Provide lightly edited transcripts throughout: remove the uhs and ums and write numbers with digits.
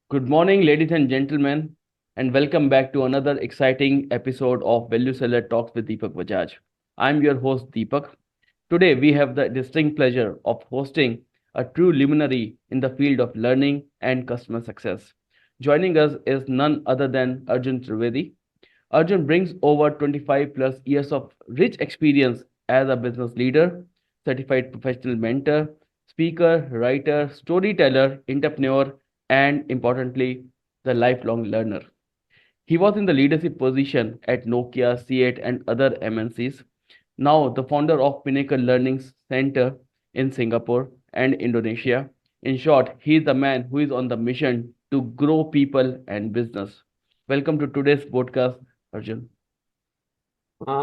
Good morning, ladies and gentlemen, and welcome back to another exciting episode of Value Seller Talks with Deepak Bajaj. I'm your host, Deepak. Today, we have the distinct pleasure of hosting a true luminary in the field of learning and customer success. Joining us is none other than Arjun Trivedi. Arjun brings over 25 plus years of rich experience as a business leader, certified professional mentor, speaker, writer, storyteller, entrepreneur, and importantly, the lifelong learner. He was in the leadership position at Nokia, C8, and other MNCs. Now, the founder of Pinnacle Learning Center in Singapore and Indonesia. In short, he is the man who is on the mission to grow people and business. Welcome to today's podcast, Arjun.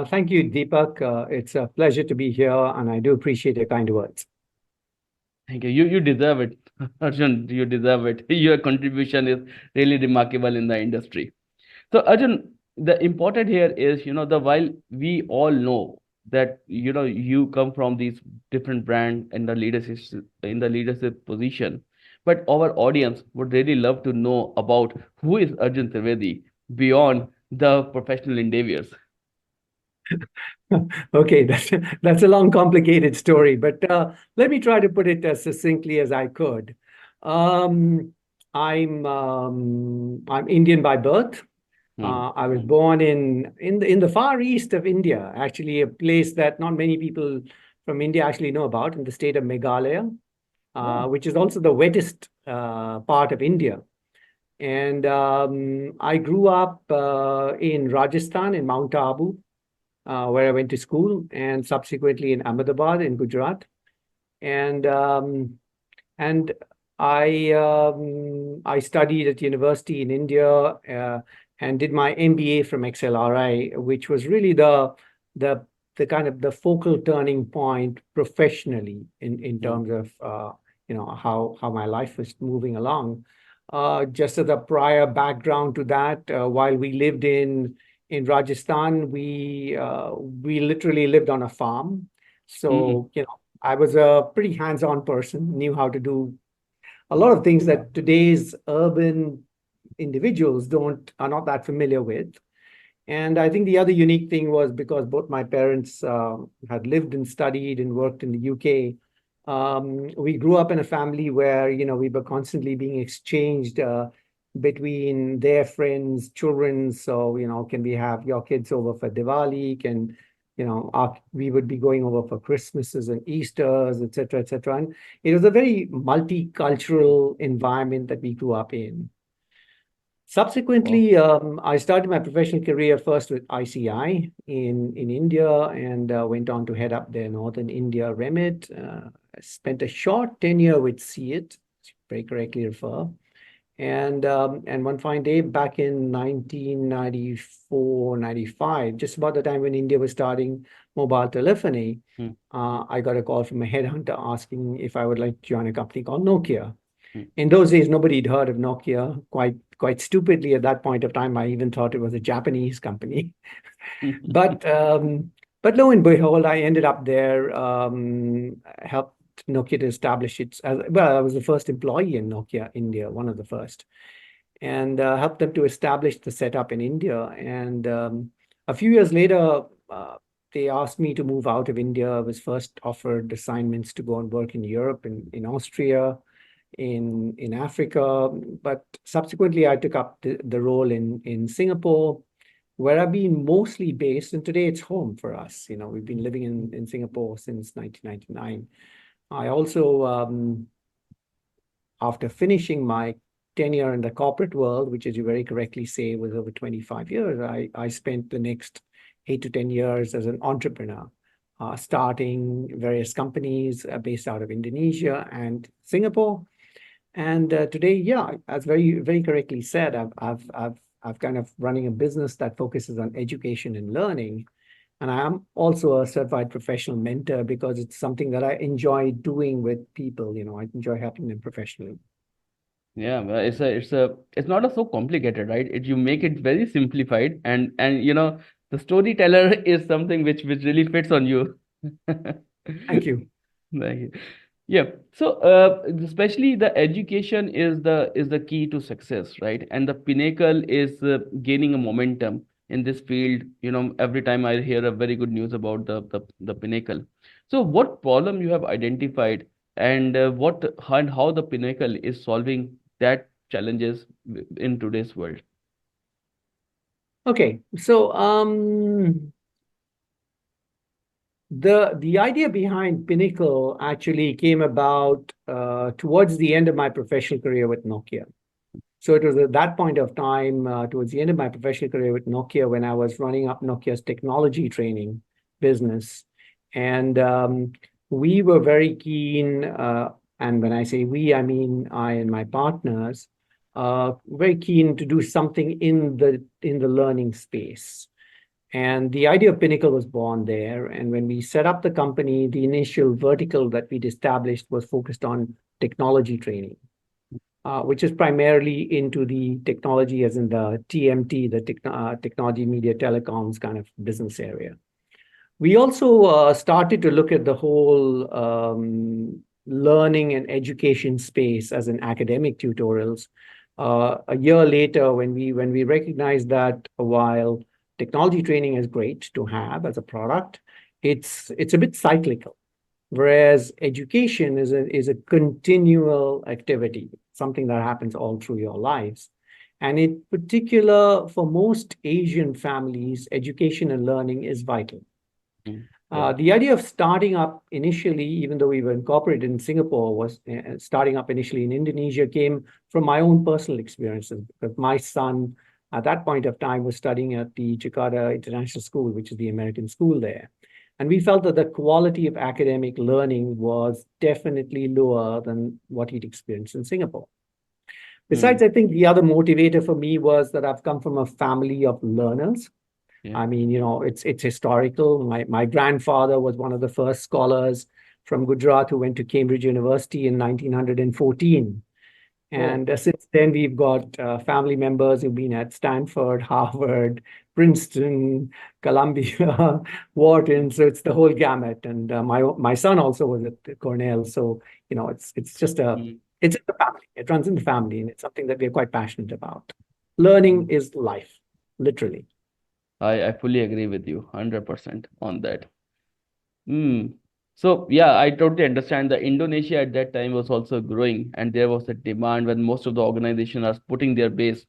Thank you, Deepak. It's a pleasure to be here, and I do appreciate your kind words. Thank you. You deserve it, Arjun. You deserve it. Your contribution is really remarkable in the industry. So, Arjun, the important here is, the while we all know that you come from these different brand and the leadership position, but our audience would really love to know about who is Arjun Trivedi beyond the professional endeavors. Okay, that's a long, complicated story, but let me try to put it as succinctly as I could. Um, I'm Indian by birth. I was born in the far east of India, actually a place that not many people from India actually know about, in the state of Meghalaya, Oh. which is also the wettest part of India. And I grew up in Rajasthan, in Mount Abu, where I went to school, and subsequently in Ahmedabad in Gujarat. And and I studied at university in India and did my MBA from XLRI, which was really the the kind of the focal turning point professionally in Mm, terms of how my life was moving along. Just as a prior background to that, while we lived in Rajasthan, we literally lived on a farm. mm, So, I was a pretty hands-on person, knew how to do a lot of things that today's urban individuals don't are not that familiar with. And I think the other unique thing was because both my parents had lived and studied and worked in the UK. We grew up in a family where we were constantly being exchanged between their friends, children. So can we have your kids over for Diwali? Can we would be going over for Christmases and Easters, etc., etc. And it was a very multicultural environment that we grew up in. wow. Subsequently, I started my professional career first with ICI in India and went on to head up their Northern India remit. Spent a short tenure with CIT, very correctly refer. And one fine day back in 1994, 95, just about the time when India was starting mobile telephony, Mm, I got a call from a headhunter asking if I would like to join a company called Nokia. mm, In those days, nobody had heard of Nokia. Quite stupidly at that point of time, I even thought it was a Japanese company. But but lo and behold, I ended up there, helped Nokia to establish its as well. I was the first employee in Nokia India, one of the first, and helped them to establish the setup in India. And a few years later, they asked me to move out of India. I was first offered assignments to go and work in Europe, in Austria, in Africa, but subsequently I took up the role in Singapore, where I've been mostly based, and today it's home for us. We've been living in Singapore since 1999. I also, after finishing my tenure in the corporate world, which as you very correctly say was over 25 years, I spent the next 8 to 10 years as an entrepreneur, starting various companies based out of Indonesia and Singapore. And today, yeah, as very correctly said, I've kind of running a business that focuses on education and learning. And I am also a certified professional mentor because it's something that I enjoy doing with people. I enjoy helping them professionally. Yeah, well, it's not a so complicated, right? You make it very simplified, and the storyteller is something which really fits on you. Thank you. Thank you. Yeah. So, especially the education is the key to success, right? And the pinnacle is gaining a momentum in this field. Every time I hear a very good news about the pinnacle. So, what problem you have identified, and how the pinnacle is solving that challenges in today's world? Okay, so the idea behind Pinnacle actually came about towards the end of my professional career with Nokia. So it was at that point of time, towards the end of my professional career with Nokia, when I was running up Nokia's technology training business. And we were very keen, and when I say we, I mean I and my partners, very keen to do something in the learning space. And the idea of Pinnacle was born there. And when we set up the company, the initial vertical that we'd established was focused on technology training, which is primarily into the technology, as in the TMT, the technology, media, telecoms kind of business area. We also started to look at the whole learning and education space as in academic tutorials. A year later, when we recognized that while technology training is great to have as a product, it's a bit cyclical. Whereas education is a continual activity, something that happens all through your lives. And in particular, for most Asian families, education and learning is vital. Right. The idea of starting up initially, even though we were incorporated in Singapore, was starting up initially in Indonesia came from my own personal experiences. Because my son, at that point of time, was studying at the Jakarta International School, which is the American school there. And we felt that the quality of academic learning was definitely lower than what he'd experienced in Singapore. Hmm. Besides, I think the other motivator for me was that I've come from a family of learners. Yeah. I mean, it's historical. My grandfather was one of the first scholars from Gujarat who went to Cambridge University in 1914. Oh. And since then, we've got family members who've been at Stanford, Harvard, Princeton, Columbia, Wharton. So it's the whole gamut. And my son also was at Cornell. So it's just Hmm. it's in the family. It runs in the family, and it's something that we're quite passionate about. Learning Hmm. is life, literally. I fully agree with you 100% on that. Hmm. So yeah, I totally understand that Indonesia at that time was also growing, and there was a demand when most of the organizations are putting their base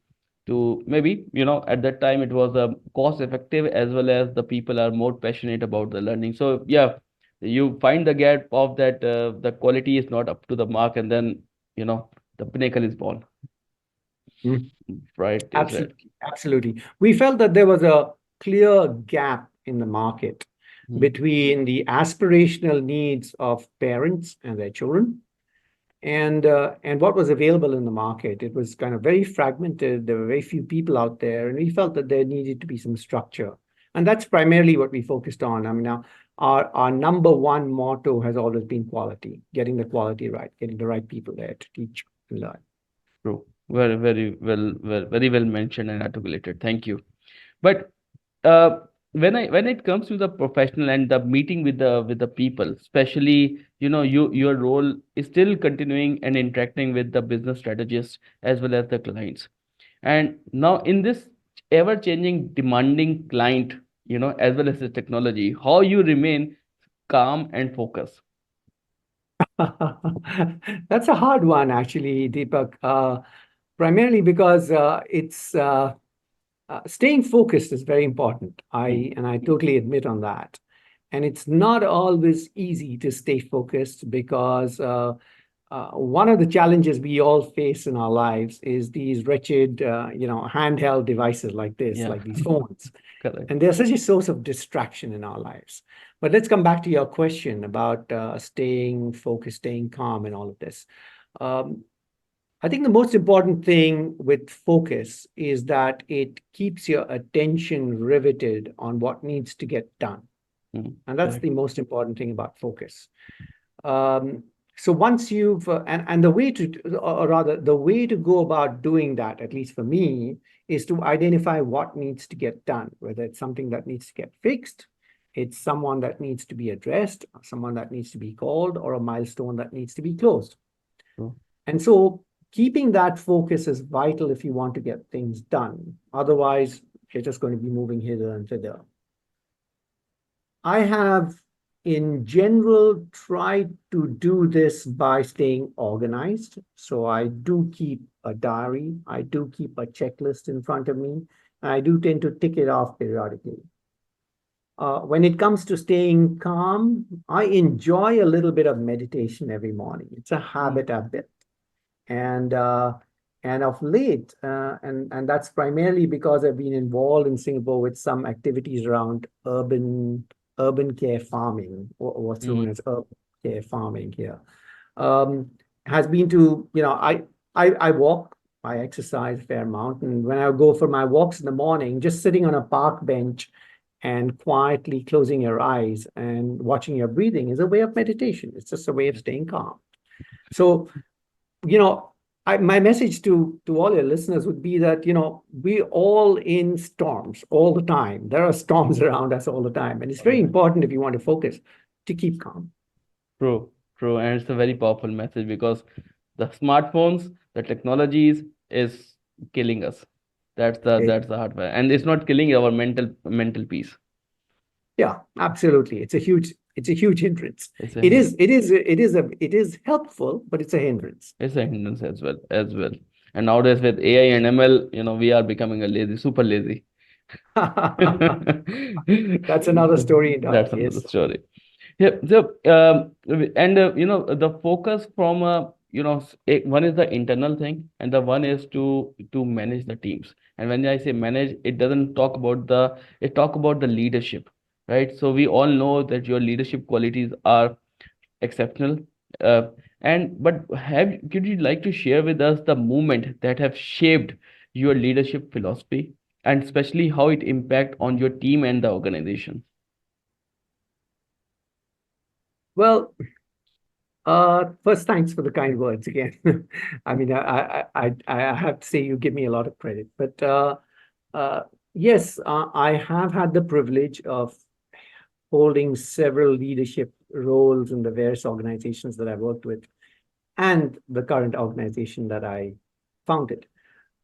to maybe, at that time it was cost effective as well as the people are more passionate about the learning. So yeah, you find the gap of that the quality is not up to the mark, and then you know the pinnacle is born. Mm. Right, you said. Absolutely. Absolutely. We felt that there was a clear gap in the market Hmm. between the aspirational needs of parents and their children and what was available in the market. It was kind of very fragmented. There were very few people out there, and we felt that there needed to be some structure. And that's primarily what we focused on. I mean, now our number one motto has always been quality, getting the quality right, getting the right people there to teach and learn. True. Very well mentioned and articulated. Thank you. But uh, when it comes to the professional and the meeting with the people, especially your role is still continuing and interacting with the business strategists as well as the clients. And now in this ever changing, demanding client, as well as the technology, how you remain calm and focused. That's a hard one, actually, Deepak. Primarily because it's staying focused is very important. Hmm. I totally admit on that. And it's not always easy to stay focused because one of the challenges we all face in our lives is these wretched, handheld devices like this, Yeah, like these phones. correct. And they're such a source of distraction in our lives. But let's come back to your question about staying focused, staying calm, and all of this. Um, I think the most important thing with focus is that it keeps your attention riveted on what needs to get done. Hmm. And that's Correct. the most important thing about focus. Um, so once you've and the way to, or rather, the way to go about doing that, at least for me, is to identify what needs to get done, whether it's something that needs to get fixed, It's someone that needs to be addressed, someone that needs to be called, or a milestone that needs to be closed. True. And so keeping that focus is vital if you want to get things done. Otherwise, you're just going to be moving hither and thither. I have, in general, tried to do this by staying organized. So I do keep a diary, I do keep a checklist in front of me, and I do tend to tick it off periodically. When it comes to staying calm, I enjoy a little bit of meditation every morning. It's a habit I've built. And of late, and that's primarily because I've been involved in Singapore with some activities around urban care farming, or what's known Mm. as urban care farming here. Um, has been to, I walk, I exercise a fair amount, and when I go for my walks in the morning, just sitting on a park bench and quietly closing your eyes and watching your breathing is a way of meditation. It's just a way of staying calm. So, you know, my message to all your listeners would be that, we're all in storms all the time. There are storms around us all the time. And it's very important, if you want to focus, to keep calm. True, true. And it's a very powerful message because the smartphones, the technologies is killing us. Okay. That's the hardware. And it's not killing our mental peace. Yeah, absolutely. It's a huge hindrance. It's a It hindrance. is, it is, it is helpful, but it's a hindrance. It's a hindrance as well. And nowadays with AI and ML, we are becoming a lazy, super lazy. That's another story That's entirely. another Yes. story. Yeah. So, and the focus from one is the internal thing, and the one is to manage the teams. And when I say manage, it doesn't talk about it talk about the leadership, right? So we all know that your leadership qualities are exceptional. Uh, and but could you like to share with us the moment that have shaped your leadership philosophy, and especially how it impact on your team and the organization? Well, first, thanks for the kind words again. I mean, I have to say you give me a lot of credit, but uh, yes, I have had the privilege of holding several leadership roles in the various organizations that I worked with, and the current organization that I founded.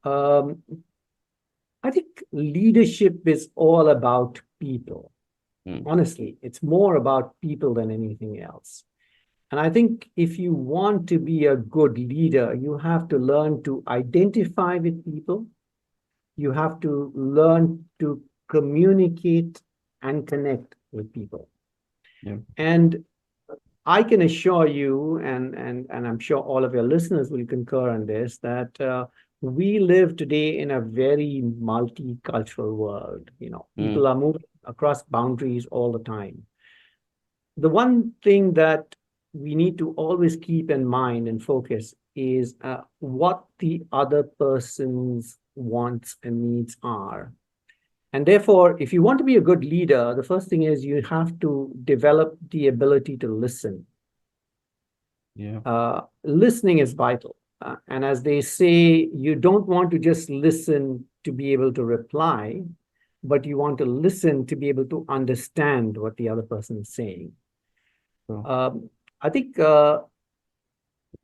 Um, I think leadership is all about people. Hmm. Honestly, it's more about people than anything else. And I think if you want to be a good leader, you have to learn to identify with people. You have to learn to communicate and connect with people. Yeah. And I can assure you, and I'm sure all of your listeners will concur on this, that we live today in a very multicultural world. Hmm. People are moving across boundaries all the time. The one thing that we need to always keep in mind and focus is what the other person's wants and needs are. And therefore, if you want to be a good leader, the first thing is you have to develop the ability to listen. Yeah. Listening is vital. And as they say, you don't want to just listen to be able to reply, but you want to listen to be able to understand what the other person is saying. So, I think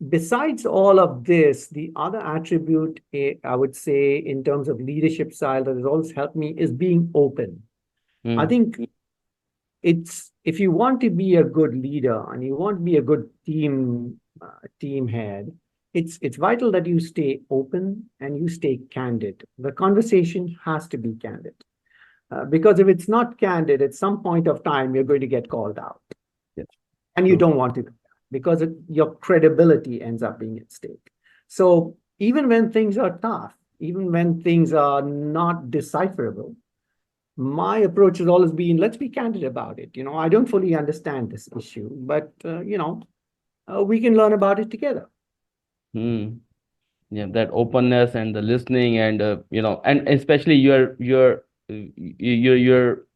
besides all of this, the other attribute I would say in terms of leadership style that has always helped me is being open. I hmm. think it's if you want to be a good leader and you want to be a good team head, it's vital that you stay open and you stay candid. The conversation has to be candid. Because if it's not candid, at some point of time, you're going to get called out. Yes. And you True. don't want to do that because your credibility ends up being at stake. So even when things are tough, even when things are not decipherable, my approach has always been let's be candid about it. I don't fully understand this issue, but we can learn about it together. Hmm. Yeah, that openness and the listening and and especially your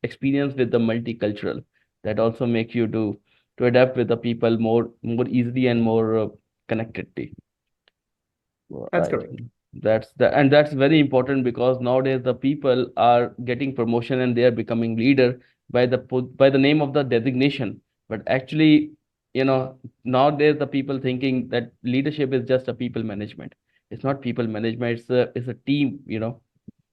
experience with the multicultural that also make you to adapt with the people more easily and more connectedly. That's Right. correct. That's very important because nowadays the people are getting promotion and they are becoming leader by the name of the designation, but actually, nowadays the people thinking that leadership is just a people management. It's not people management. It's a team.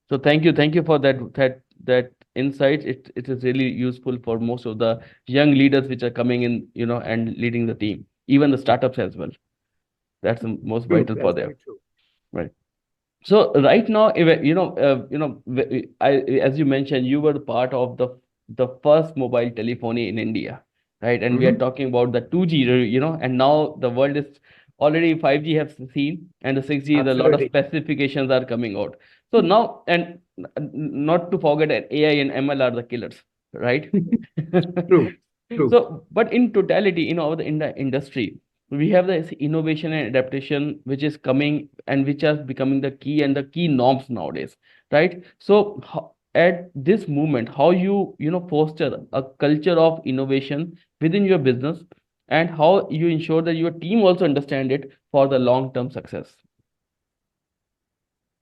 So thank you for that insight. It is really useful for most of the young leaders which are coming in, and leading the team, even the startups as well. That's the most True, vital for that's them. very true. Right. So right now, as you mentioned, you were part of the first mobile telephony in India, right? And we are Mhm. talking about the 2G, and now the world is already 5G have seen, and the 6G, a lot of Absolutely. specifications are coming out. So now, and not to forget that AI and ML are the killers, right? True, true. So, but in totality, in the industry, we have this innovation and adaptation which is coming and which are becoming the key and the key norms nowadays, right? So, at this moment, how you foster a culture of innovation within your business, and how you ensure that your team also understand it for the long term success.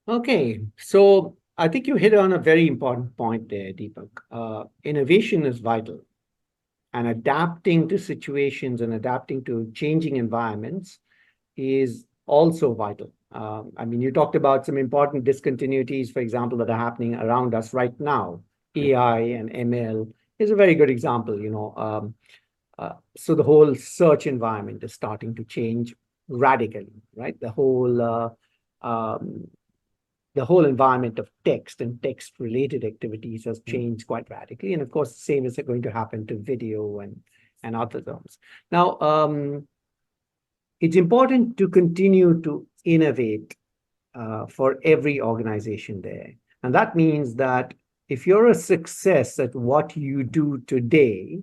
Okay, so I think you hit on a very important point there, Deepak. Innovation is vital, and adapting to situations and adapting to changing environments is also vital. I mean, you talked about some important discontinuities, for example, that are happening around us right now. Yeah. AI and ML is a very good example. So the whole search environment is starting to change radically, right? The whole environment of text and text-related activities has Mm, changed quite radically, and of course, the same is going to happen to video and other terms. Now, it's important to continue to innovate for every organization there. And that means that if you're a success at what you do today,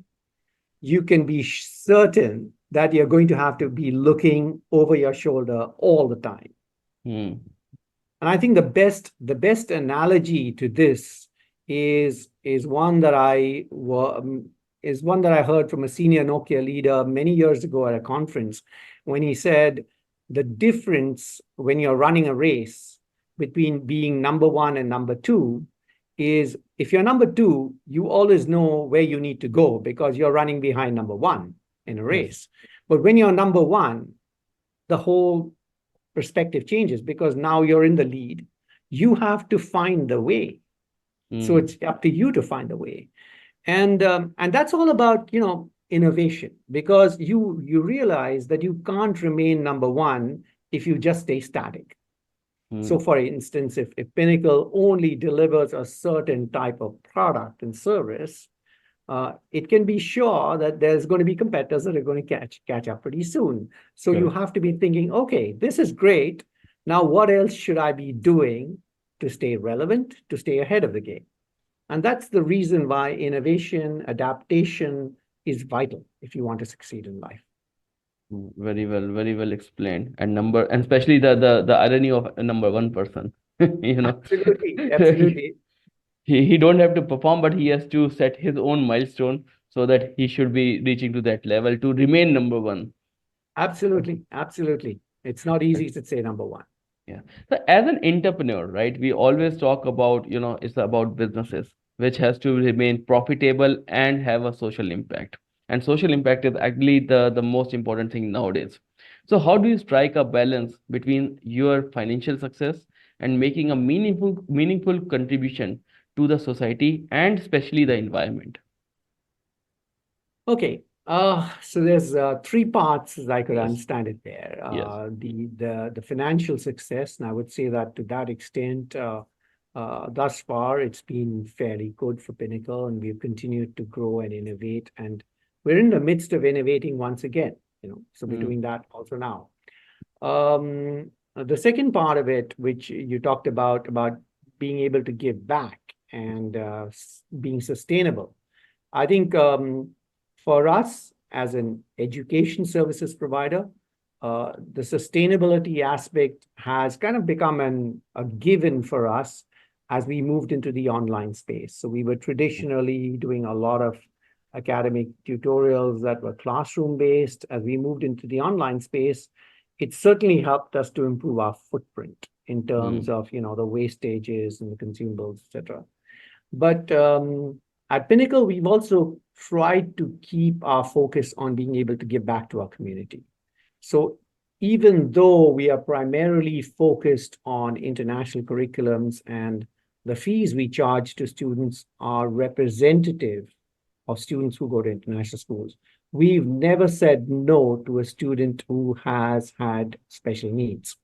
you can be certain that you're going to have to be looking over your shoulder all the time. mm, And I think the best analogy to this is one that I heard from a senior Nokia leader many years ago at a conference, when he said the difference when you're running a race between being number one and number two is, if you're number two, you always know where you need to go because you're running behind number one in a yes. race. But when you're number one, the whole perspective changes because now you're in the lead. You have to find the way. So Mm, it's up to you to find the way. And that's all about, innovation, because you realize that you can't remain number one if you just stay static. So mm, for instance, if Pinnacle only delivers a certain type of product and service, it can be sure that there's going to be competitors that are going to catch up pretty soon. So you correct. have to be thinking, okay, this is great. Now, what else should I be doing to stay relevant, to stay ahead of the game? And that's the reason why innovation, adaptation is vital if you want to succeed in life. Very well explained. And especially the irony of a number one person. You know, Absolutely, he, absolutely. he don't have to perform, but he has to set his own milestone so that he should be reaching to that level to remain number one. Absolutely, absolutely. It's not easy to say number one. Yeah. So as an entrepreneur, right, we always talk about, it's about businesses, which has to remain profitable and have a social impact. And social impact is actually the most important thing nowadays. So how do you strike a balance between your financial success and making a meaningful contribution to the society and especially the environment? Okay. So there's three parts, as I could Yes. understand it there. Yes. The financial success, and I would say that to that extent, thus far, it's been fairly good for Pinnacle, and we've continued to grow and innovate. And we're in the midst of innovating once again, so we're Mm, doing that also now. The second part of it, which you talked about being able to give back and being sustainable. I think for us as an education services provider, the sustainability aspect has kind of become a given for us as we moved into the online space. So we were traditionally doing a lot of academic tutorials that were classroom based. As we moved into the online space, it certainly helped us to improve our footprint in terms mm, of the wastages and the consumables, etc. But At Pinnacle, we've also tried to keep our focus on being able to give back to our community. So even though we are primarily focused on international curriculums and the fees we charge to students are representative of students who go to international schools, we've never said no to a student who has had special needs.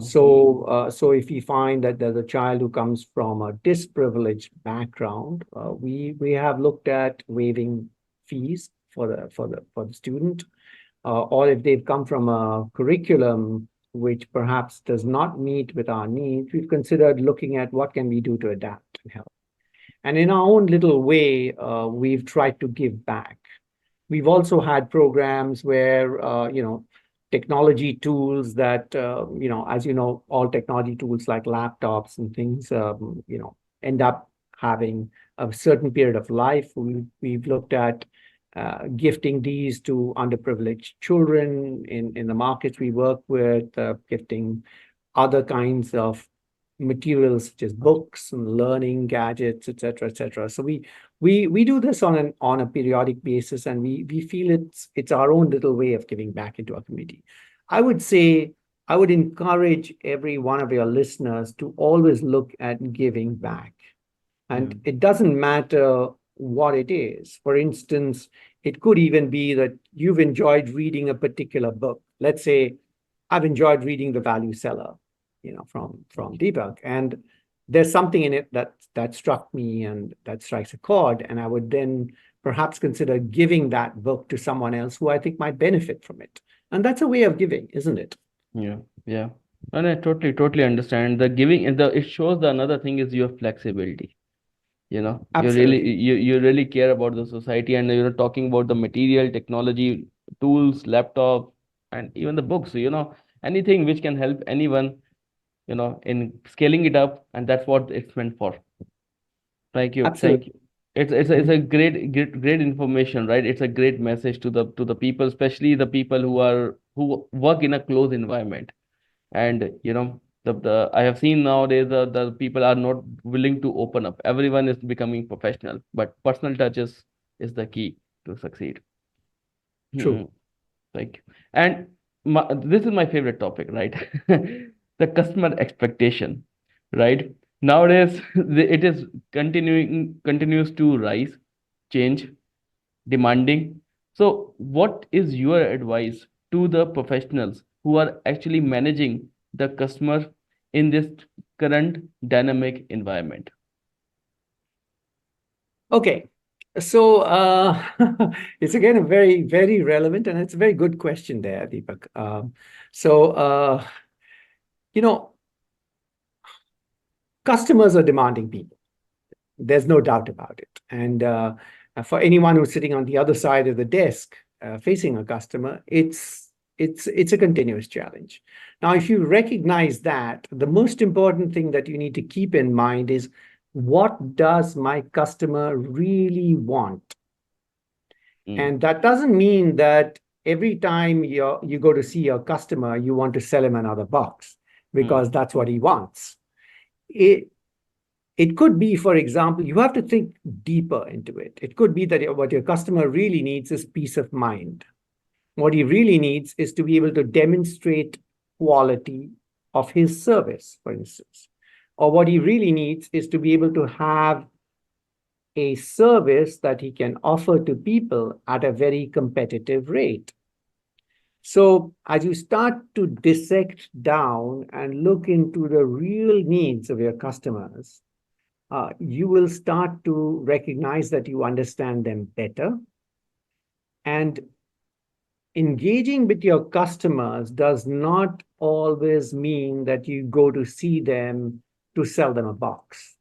So if we find that there's a child who comes from a disprivileged background, we have looked at waiving fees for the student, or if they've come from a curriculum which perhaps does not meet with our needs, we've considered looking at what can we do to adapt and help. And in our own little way, we've tried to give back. We've also had programs where, technology tools that, as you know, all technology tools like laptops and things, end up having a certain period of life. We've looked at gifting these to underprivileged children in the markets we work with, gifting other kinds of materials such as books and learning gadgets, et cetera, et cetera. So we do this on a periodic basis, and we feel it's our own little way of giving back into our community. I would say I would encourage every one of your listeners to always look at giving back. And it doesn't matter what it is. For instance, it could even be that you've enjoyed reading a particular book. Let's say I've enjoyed reading The Value Seller, from Deepak, and there's something in it that struck me and that strikes a chord, and I would then perhaps consider giving that book to someone else who I think might benefit from it. And that's a way of giving, isn't it? Yeah, yeah. And I totally understand the giving, and it shows the another thing is your flexibility. Absolutely. You really care about the society, and talking about the material, technology, tools, laptop, and even the books. Anything which can help anyone, in scaling it up, and that's what it's meant for. Thank you. Thank Absolutely. you. It's a great information, right? It's a great message to the people, especially the people who work in a closed environment. And the I have seen nowadays the people are not willing to open up. Everyone is becoming professional, but personal touches is the key to succeed. Hmm. True. Thank you. And this is my favorite topic, right? The customer expectation, right? Nowadays, it is continues to rise, change, demanding. So, what is your advice to the professionals who are actually managing the customer in this current dynamic environment? Okay. So it's again a very, very relevant, and it's a very good question there, Deepak. So, you know, customers are demanding people. There's no doubt about it. And for anyone who's sitting on the other side of the desk facing a customer, it's a continuous challenge. Now, if you recognize that, the most important thing that you need to keep in mind is, what does my customer really want? And that doesn't mean that every time you go to see your customer, you want to sell him another box because that's what he wants. It could be, for example, you have to think deeper into it. It could be that what your customer really needs is peace of mind. What he really needs is to be able to demonstrate quality of his service, for instance. Or what he really needs is to be able to have a service that he can offer to people at a very competitive rate. So as you start to dissect down and look into the real needs of your customers, you will start to recognize that you understand them better. And engaging with your customers does not always mean that you go to see them to sell them a box.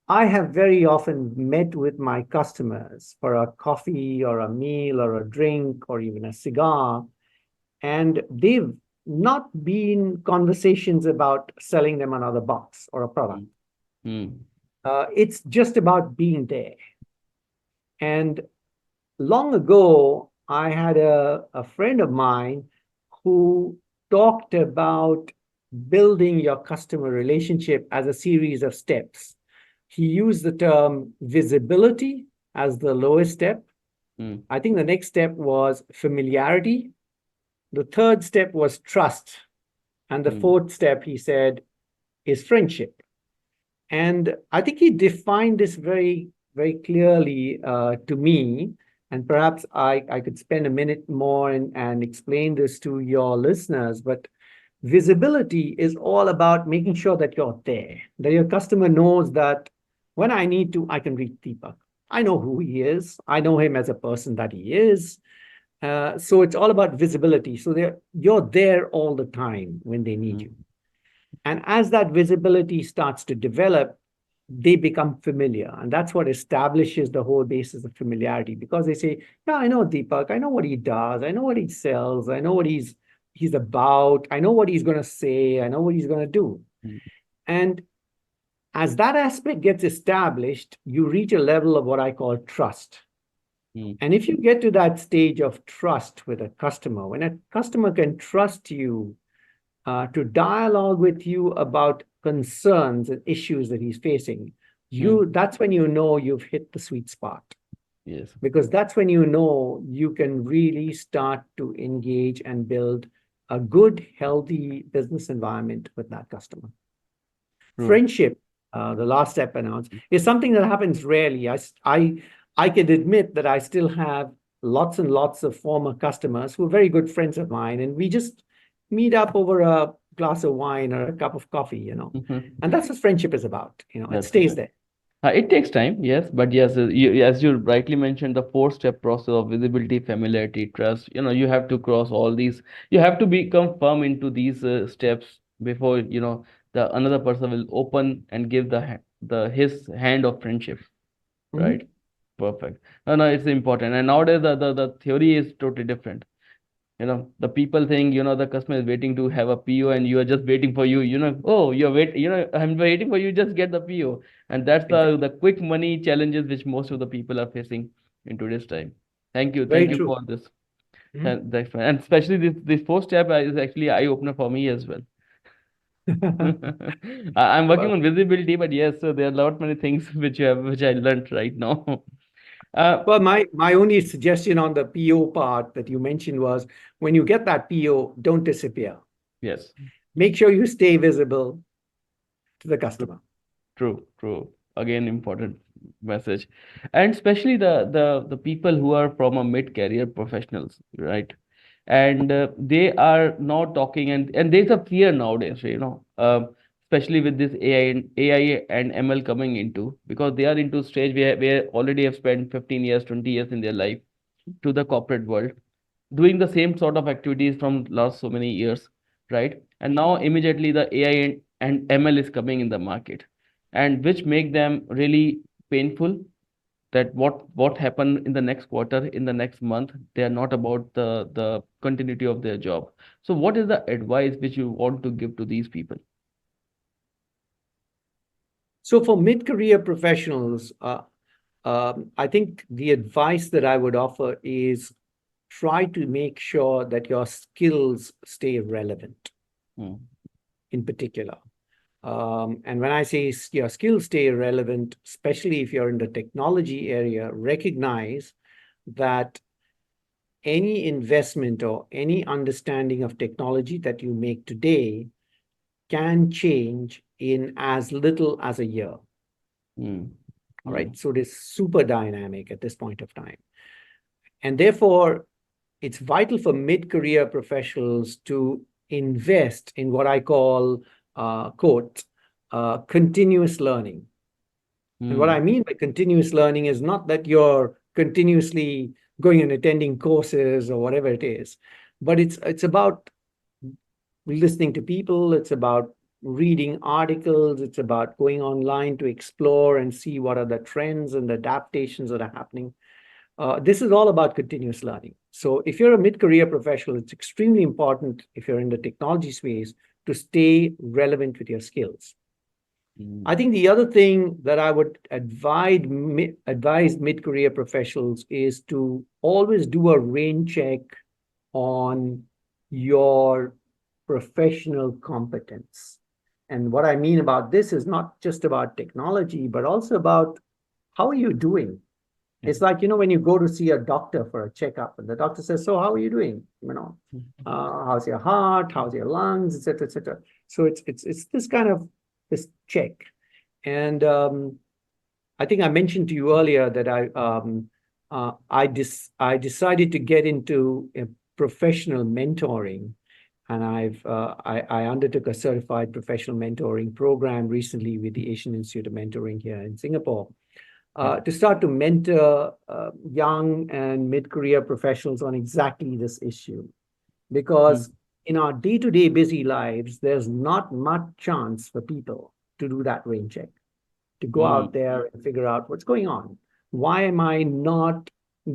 I have very often met with my customers for a coffee or a meal or a drink or even a cigar, and they've not been conversations about selling them another box or a product. It's just about being there. And long ago, I had a friend of mine who talked about building your customer relationship as a series of steps. He used the term visibility as the lowest step. I think the next step was familiarity. The third step was trust. And the fourth step, he said, is friendship. And I think he defined this very, very clearly to me. And perhaps I could spend a minute more and explain this to your listeners. But visibility is all about making sure that you're there, that your customer knows that when I need to, I can reach Deepak. I know who he is. I know him as a person that he is. So it's all about visibility. So you're there all the time when they need you. And as that visibility starts to develop, they become familiar. And that's what establishes the whole basis of familiarity, because they say, yeah, I know Deepak. I know what he does. I know what he sells. I know what he's about. I know what he's going to say. I know what he's going to do. And as that aspect gets established, you reach a level of what I call trust. And if you get to that stage of trust with a customer, when a customer can trust you to dialogue with you about concerns and issues that he's facing, that's when you know you've hit the sweet spot. Yes. Because that's when you know you can really start to engage and build a good, healthy business environment with that customer. True. Friendship, the last step announced, is something that happens rarely. I can admit that I still have lots and lots of former customers who are very good friends of mine, and we just meet up over a glass of wine or a cup of coffee, and that's what friendship is about. It stays there. It takes time, yes, but yes, as you rightly mentioned, the four-step process of visibility, familiarity, trust. You have to cross all these. You have to become firm into these steps before the another person will open and give his hand of friendship, right? Perfect. No, it's important. And nowadays the theory is totally different. The people think, the customer is waiting to have a PO and you are just waiting for oh, I'm waiting for you, just get the PO. And that's the quick money challenges which most of the people are facing in today's time. Thank you. Very Thank you true. for this. That's fine. And especially this first step is actually eye opener for me as well. I'm working on visibility, but yes, so there are a lot many things which I learned right now. Well, my only suggestion on the PO part that you mentioned was, when you get that PO, don't disappear. Yes. Make sure you stay visible to the customer. True. Again, important message. And especially the people who are from a mid-career professionals, right? And they are now talking, and there's a fear nowadays, especially with this AI and ML coming into, because they are into stage where already have spent 15 years, 20 years in their life to the corporate world, doing the same sort of activities from last so many years, right? And now immediately the AI and ML is coming in the market, and which make them really painful, that what happened in the next quarter, in the next month, they are not about the continuity of their job. So what is the advice which you want to give to these people? So for mid-career professionals, I think the advice that I would offer is, try to make sure that your skills stay relevant in particular. And when I say your skills stay relevant, especially if you're in the technology area, recognize that any investment or any understanding of technology that you make today can change in as little as a year. All right. So it is super dynamic at this point of time. And therefore, it's vital for mid-career professionals to invest in what I call, quote, continuous learning. And what I mean by continuous learning is not that you're continuously going and attending courses or whatever it is, but it's about listening to people. It's about reading articles. It's about going online to explore and see what are the trends and the adaptations that are happening. This is all about continuous learning. So if you're a mid-career professional, it's extremely important, if you're in the technology space, to stay relevant with your skills. I think the other thing that I would advise mid-career professionals is to always do a rain check on your professional competence. And what I mean about this is not just about technology, but also about how are you doing? Yeah. It's like, when you go to see a doctor for a checkup, and the doctor says, "So how are you doing? How's your heart? How's your lungs, etc., etc." So it's this kind of this check. And I think I mentioned to you earlier that I decided to get into a professional mentoring, and I undertook a certified professional mentoring program recently with the Asian Institute of Mentoring here in Singapore, Yeah. to start to mentor young and mid-career professionals on exactly this issue. Because in our day-to-day busy lives, there's not much chance for people to do that rain check, to go Mm. out there and figure out what's going on. Why am I not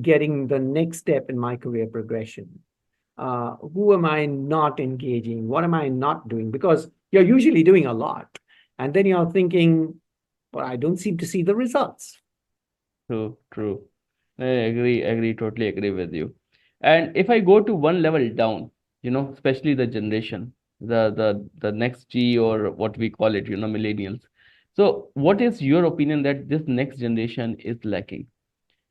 getting the next step in my career progression? Who am I not engaging? What am I not doing? Because you're usually doing a lot. And then you're thinking, well, I don't seem to see the results. True, true. I agree, totally agree with you. And if I go to one level down, especially the generation, the next G or what we call it, millennials. So, what is your opinion that this next generation is lacking,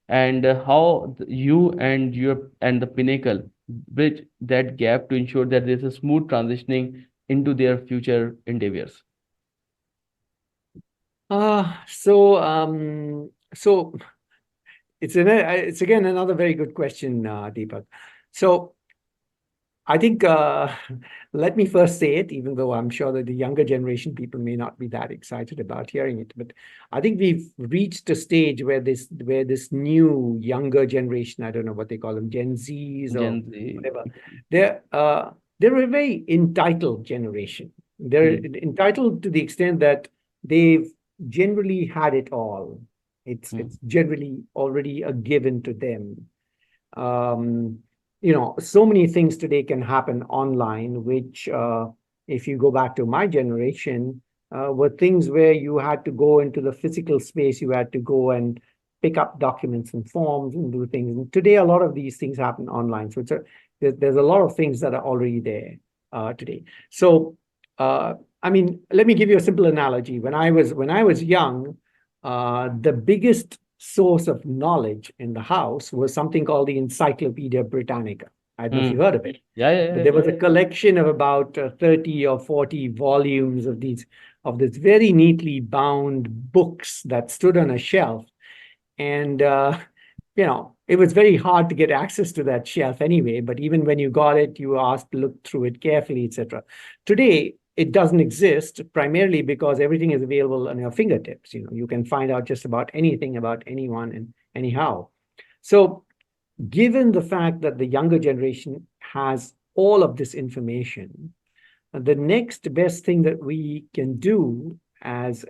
and how you and the Pinnacle bridge that gap to ensure that there's a smooth transitioning into their future endeavors? So it's again another very good question, Deepak. So I think let me first say it, even though I'm sure that the younger generation people may not be that excited about hearing it. But I think we've reached a stage where this new younger generation, I don't know what they call them, Gen Zs or Gen Z. whatever, they're uh, they're a very entitled generation. They're Hmm. entitled to the extent that they've generally had it all. Hmm. It's generally already a given to them. um, so many things today can happen online, which, if you go back to my generation, were things where you had to go into the physical space, you had to go and pick up documents and forms and do things. And today, a lot of these things happen online. So there's a lot of things that are already there today. So, I mean, let me give you a simple analogy. When I was young, the biggest source of knowledge in the house was something called the Encyclopedia Britannica. I don't know if you Hmm. heard of it, Yeah, yeah, but yeah. there was a collection of about 30 or 40 volumes of this very neatly bound books that stood on a shelf. And it was very hard to get access to that shelf anyway, but even when you got it, you were asked to look through it carefully, etc. Today, it doesn't exist primarily because everything is available on your fingertips. You can find out just about anything about anyone and anyhow. So, given the fact that the younger generation has all of this information, the next best thing that we can do as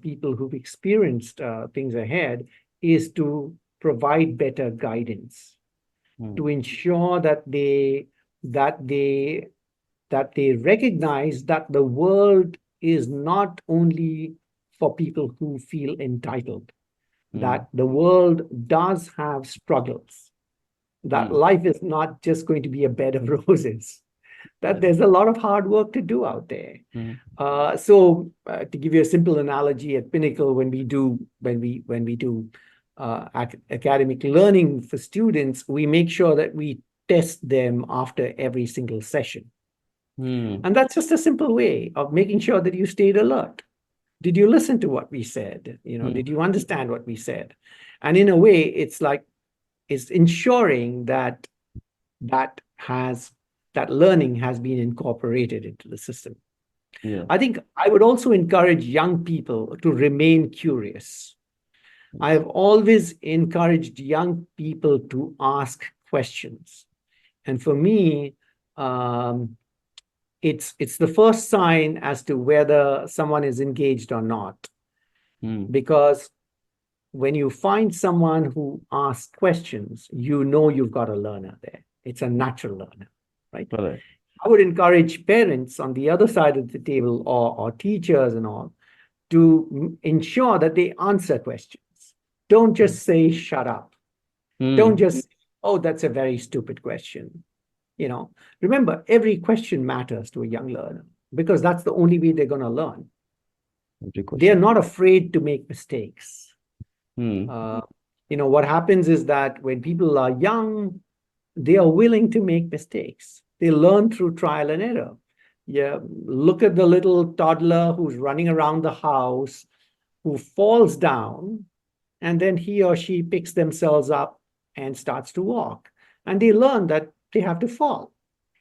people who've experienced things ahead is to provide better guidance, Hmm. to ensure that they that they recognize that the world is not only for people who feel entitled, Hmm. that the world does have struggles, that Hmm. life is not just going to be a bed of roses, that Correct. there's a lot of hard work to do out there. Hmm. To give you a simple analogy, at Pinnacle, when we do academic learning for students, we make sure that we test them after every single session. Hmm. And that's just a simple way of making sure that you stayed alert. Did you listen to what we said? Hmm. Did you understand what we said? And in a way, it's ensuring that has that learning has been incorporated into the system. Yeah. I think I would also encourage young people to remain curious. I have always encouraged young people to ask questions. And for me, um, it's the first sign as to whether someone is engaged or not. Hmm. Because when you find someone who asks questions, you know you've got a learner there. It's a natural learner, right? Correct. I would encourage parents on the other side of the table, or teachers and all, to ensure that they answer questions. Don't Hmm. just say, shut up. Don't Hmm. just, oh, that's a very stupid question. Remember, every question matters to a young learner. because that's the only way they're going to learn. Every They're question. not afraid to make mistakes. Hmm. Uh, what happens is that when people are young, they are willing to make mistakes. They learn through trial and error. Yeah, look at the little toddler who's running around the house, who falls down, and then he or she picks themselves up and starts to walk. And they learn that they have to fall,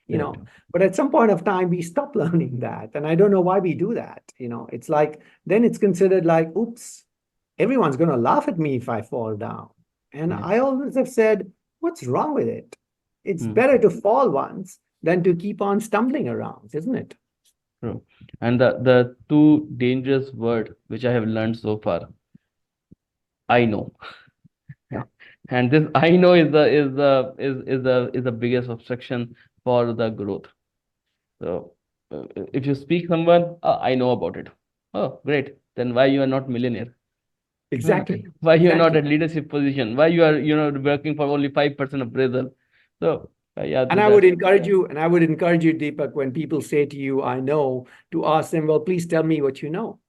you Yeah. know. But at some point of time, we stop learning that. And I don't know why we do that. It's like, then it's considered like, oops, everyone's going to laugh at me if I fall down. And Yeah. I always have said, what's wrong with it? It's Hmm. better to fall once than to keep on stumbling around, isn't it? True. And the two dangerous word which I have learned so far, I know. Yeah, And this I know is the biggest obstruction for the growth. So if you speak someone, I know about it. Oh, great. Then why you are not millionaire? Huh. exactly. Why you are not Exactly. at leadership position? Why you are working for only 5% appraisal? So yeah, And I would encourage you, Deepak, when people say to you, I know, to ask them, well, please tell me what you know.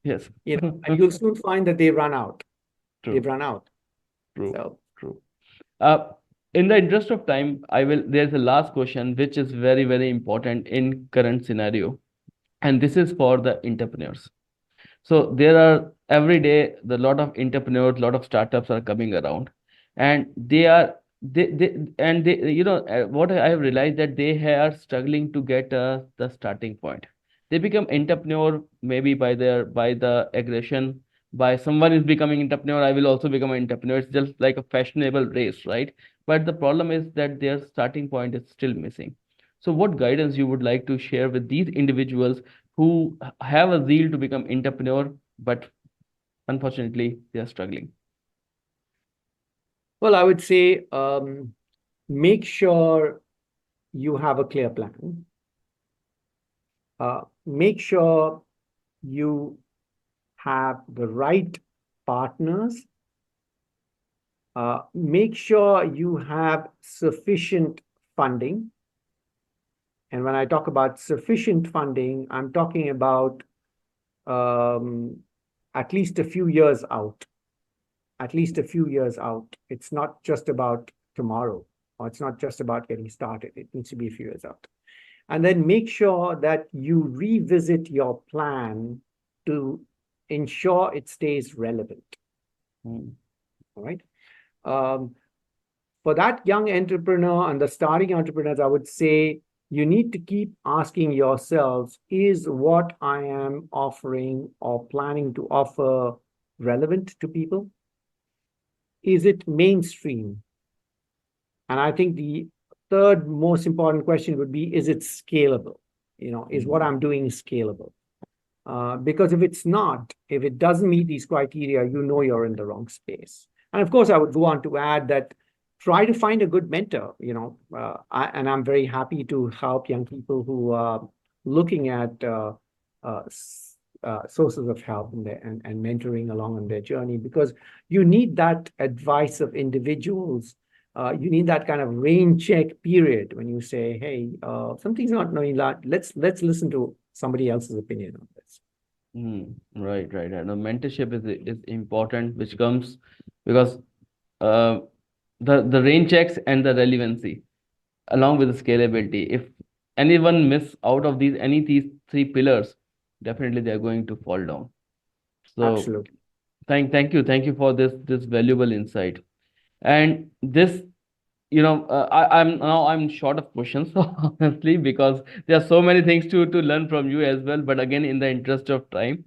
yes. And you'll soon find that they run out. They've True, run out. true, So true. Uh, in the interest of time, there's a last question which is very, very important in current scenario, and this is for the entrepreneurs. So there are every day the lot of entrepreneurs, lot of startups are coming around, and they what I have realized that they are struggling to get the starting point. They become entrepreneur maybe by the aggression, by someone is becoming entrepreneur, I will also become an entrepreneur. It's just like a fashionable race, right? But the problem is that their starting point is still missing. So what guidance you would like to share with these individuals who have a zeal to become entrepreneur, but unfortunately they are struggling? well, I would say make sure you have a clear plan. Make sure you have the right partners. Make sure you have sufficient funding. And when I talk about sufficient funding, I'm talking about um, at least a few years out. At least a few years out. It's not just about tomorrow, or it's not just about getting started. It needs to be a few years out. And then make sure that you revisit your plan to ensure it stays relevant. Mm, All right. Um, for that young entrepreneur and the starting entrepreneurs, I would say you need to keep asking yourselves, is what I am offering or planning to offer relevant to people? Is it mainstream? And I think the third most important question would be, is it scalable? Is what mm, I'm doing scalable? Because if it's not, if it doesn't meet these criteria, you're in the wrong space. And of course, I would go on to add that try to find a good mentor. And I'm very happy to help young people who are looking at uh, sources of help and mentoring along on their journey, because you need that advice of individuals. You need that kind of rain check period when you say, "Hey, something's not knowing that. Let's listen to somebody else's opinion on this." right, right. And mentorship is important, which comes because uh, the rain checks and the relevancy along with the scalability. If anyone miss out of these three pillars, definitely they are going to fall down. So Absolutely. thank you for this valuable insight. And this, I'm short of questions, honestly, because there are so many things to learn from you as well. But again, in the interest of time,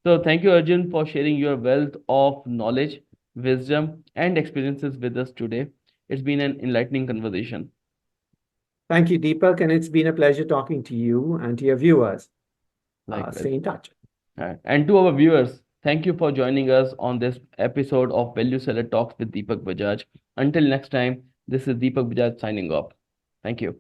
so thank you, Arjun, for sharing your wealth of knowledge, wisdom, and experiences with us today. It's been an enlightening conversation. Thank you, Deepak, and it's been a pleasure talking to you and to your viewers. Likewise. Stay in touch. And to our viewers, thank you for joining us on this episode of Value Seller Talks with Deepak Bajaj. Until next time, this is Deepak Bajaj signing off. Thank you.